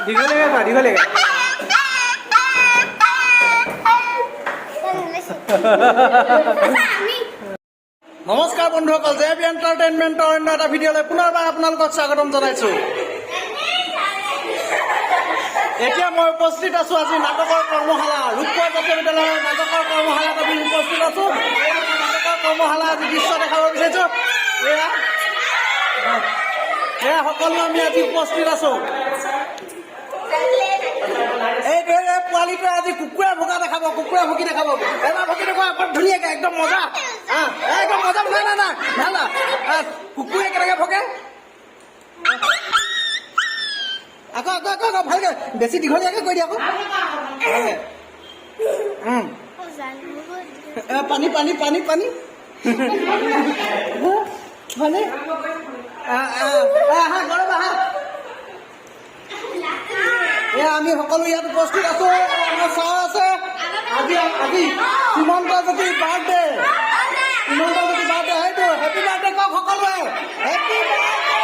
দীঘলীয়াকে কোৱা দীঘলীয়াকে নমস্কাৰ বন্ধুসকল জেবি এণ্টাৰটেইনমেণ্টৰ অন্য এটা ভিডিঅ'লৈ পুনৰবাৰ আপোনালোকক স্বাগতম জনাইছোঁ। এতিয়া মই উপস্থিত আছোঁ আজি নাটকৰ কৰ্মশালা ৰূপপুৰ জাতীয় বিদ্যালয়ৰ নাটকৰ কৰ্মশালাত আমি উপস্থিত আছোঁ। নাটকৰ কৰ্মশালা আজি দৃশ্য দেখাব বিচাৰিছোঁ। এয়া সকলো আমি আজি উপস্থিত আছোঁ। এইটোৱে পোৱালিটোৱে আজি কুকুৰা ভোকা দেখাব, কুকুৰা ভুকি দেখাব। এবাৰ ভুকি দেখুৱা বৰ ধুনীয়াকৈ একদম মজা, একদম মজা। নাই ভাল কুকুৰে কেনেকৈ ভকে আকৌ আকৌ আকৌ আকৌ ভালকৈ বেছি দীঘলীয়াকৈ কৈ দিয়া আকৌ পানী পানী পানী পানী হয়নে? আহা গৰম আহা। এয়া আমি সকলো ইয়াত উপস্থিত আছো। আমাৰ ছাৰ আছে আজি আজি সীমন্ত জ্যোতি বাৰ্থডে, সীমন্ত জ্যোতি বাৰ্থডে। সেইটো হেপী বাৰ্থডে কওক সকলোৱে, হেপী বাৰ্থডে।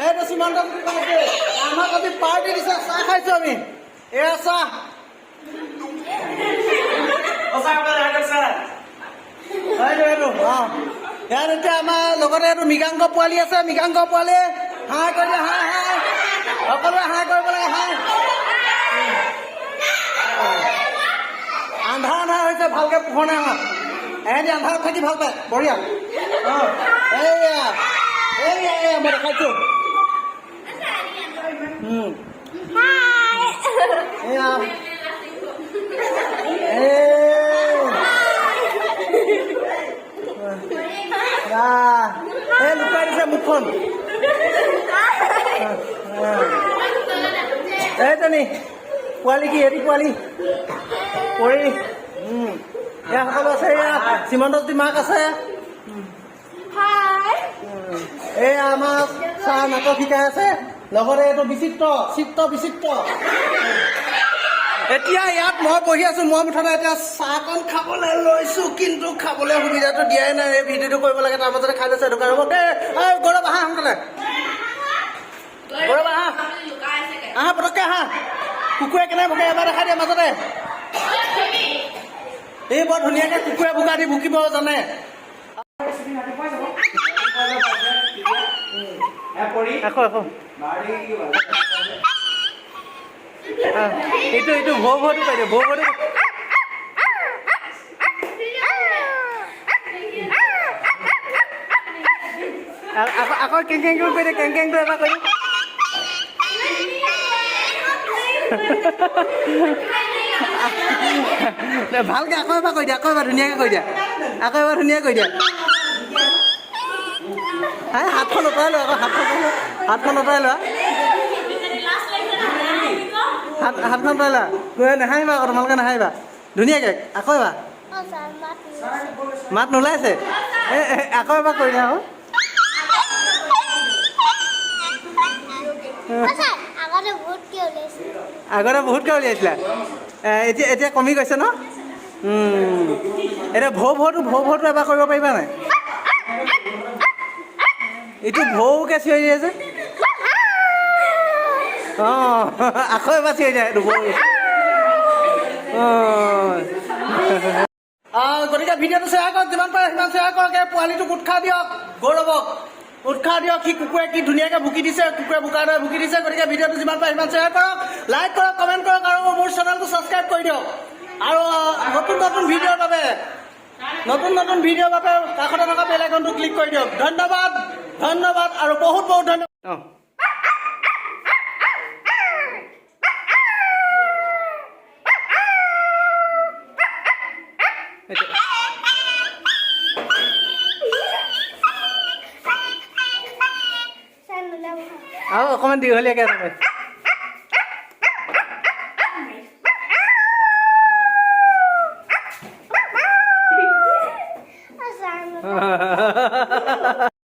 এইটো সীমন্ত জ্যোতি বাৰ্থডে। আমাক আজি পাৰ্টি দিছে, চাহ খাইছো আমি। এয়া চাহ এইটো ইয়াত এতিয়া আমাৰ লগতে এইটো মৃগাংক পোৱালি আছে। মৃগাংক পোৱালি হাই কৰিলে হাই হাই সকলোৱে হাই কৰিব লাগে। হাই আন্ধাৰ আন্ধাৰ হৈছে, ভালকে পোহৰ নাই হোৱা। এহেঁতি আন্ধাৰত থাকি ভাল পায়, বঢ়িয়া। এয়া এয়া এয়া মই দেখাইছো। এয়া এই লুকাই দিছে মুখখন। এইজনী পোৱালি কি এটি পোৱালি পৰি এয়া সকলো আছে। এয়া সীমন্ত জ্যোতি মাক আছে। এয়া আমাক চাহ নাটক শিকাই আছে। লগতে এইটো বিচিত্ৰ চিত্ৰ বিচিত্ৰ। এতিয়া ইয়াত মই বহি আছো। মই মুঠতে এতিয়া চাহকণ খাবলৈ লৈছো, কিন্তু খাবলৈ সুবিধাটো দিয়াই নাই। এই ভিডিঅ'টো কৰিব লাগে, তাৰ মাজতে খাই লৈছে। সেইটো কাৰণে গৌৰৱ আহা সোনকালে, গৌৰৱ আহা আহা পটককৈ আহা। কুকুৰে কেনেকৈ ভুকে এবাৰ দেখাই দিয়ে মাজতে। এই বৰ ধুনীয়াকৈ কুকুৰে ভুকা দি ভুকিব জানে। আকৌ আকৌ এইটো এইটো ভৌ ভৌটো পাই দিওঁ, ভৌ ভৌটো আকৌ কেং কেং কৰি দিয়ে, কেং কেংটো এবাৰ কৰি ভালকৈ আকৌ এবাৰ কৈ দিয়া, আকৌ এবাৰ ধুনীয়াকৈ কৈ দিয়া, আকৌ এবাৰ ধুনীয়াকৈ কৈ দিয়া। হাতখন অঁতৰাই লোৱা, আকৌ হাতখন অঁতৰাই লোৱা, হাতখন অঁতৰাই লোৱা। নাহাঁহিবা আকৌ, তোমালোকে নাহাঁহিবা। ধুনীয়াকৈ আকৌ এবাৰ মাত নোলাইছে। আকৌ এবাৰ কৈ দিয়া আকৌ। আগতে বহুতকৈ উলিয়াইছিলা, এতিয়া এতিয়া কমি গৈছে ন? এতিয়া ভৌ ভৌটো এবাৰ কৰিব পাৰিবা নাই? এইটো ভৌকে চিঞৰি দিয়ে যে। আকৌ এবাৰ চিঞৰি দিয়ে এইটো ভৌ। গতিকে ভিডিঅ'টো শ্বেয়াৰ কৰক, যিমান পাৰে সিমান শ্বেয়াৰ কৰক। পোৱালিটোক উৎসাহ দিয়ক, গৌৰৱক উৎসাহ দিয়ক। সি কুকুৰে কি ধুনীয়াকৈ ভুকি দিছে, কুকুৰে ভুকাৰ দৰে ভুকি দিছে। গতিকে ভিডিঅ'টো যিমান পাৰে সিমান শ্বেয়াৰ কৰক, লাইক কৰক, কমেণ্ট কৰক, আৰু মোৰ চেনেলটো ছাবস্ক্ৰাইব কৰি দিয়ক। আৰু নতুন নতুন ভিডিঅ'ৰ বাবে কাষতে থকা বেল আইকনটো ক্লিক কৰি দিয়ক। ধন্যবাদ ধন্যবাদ আৰু বহুত বহুত ধন্যবাদ। আৰু অকণমান দীঘলীয়াকৈ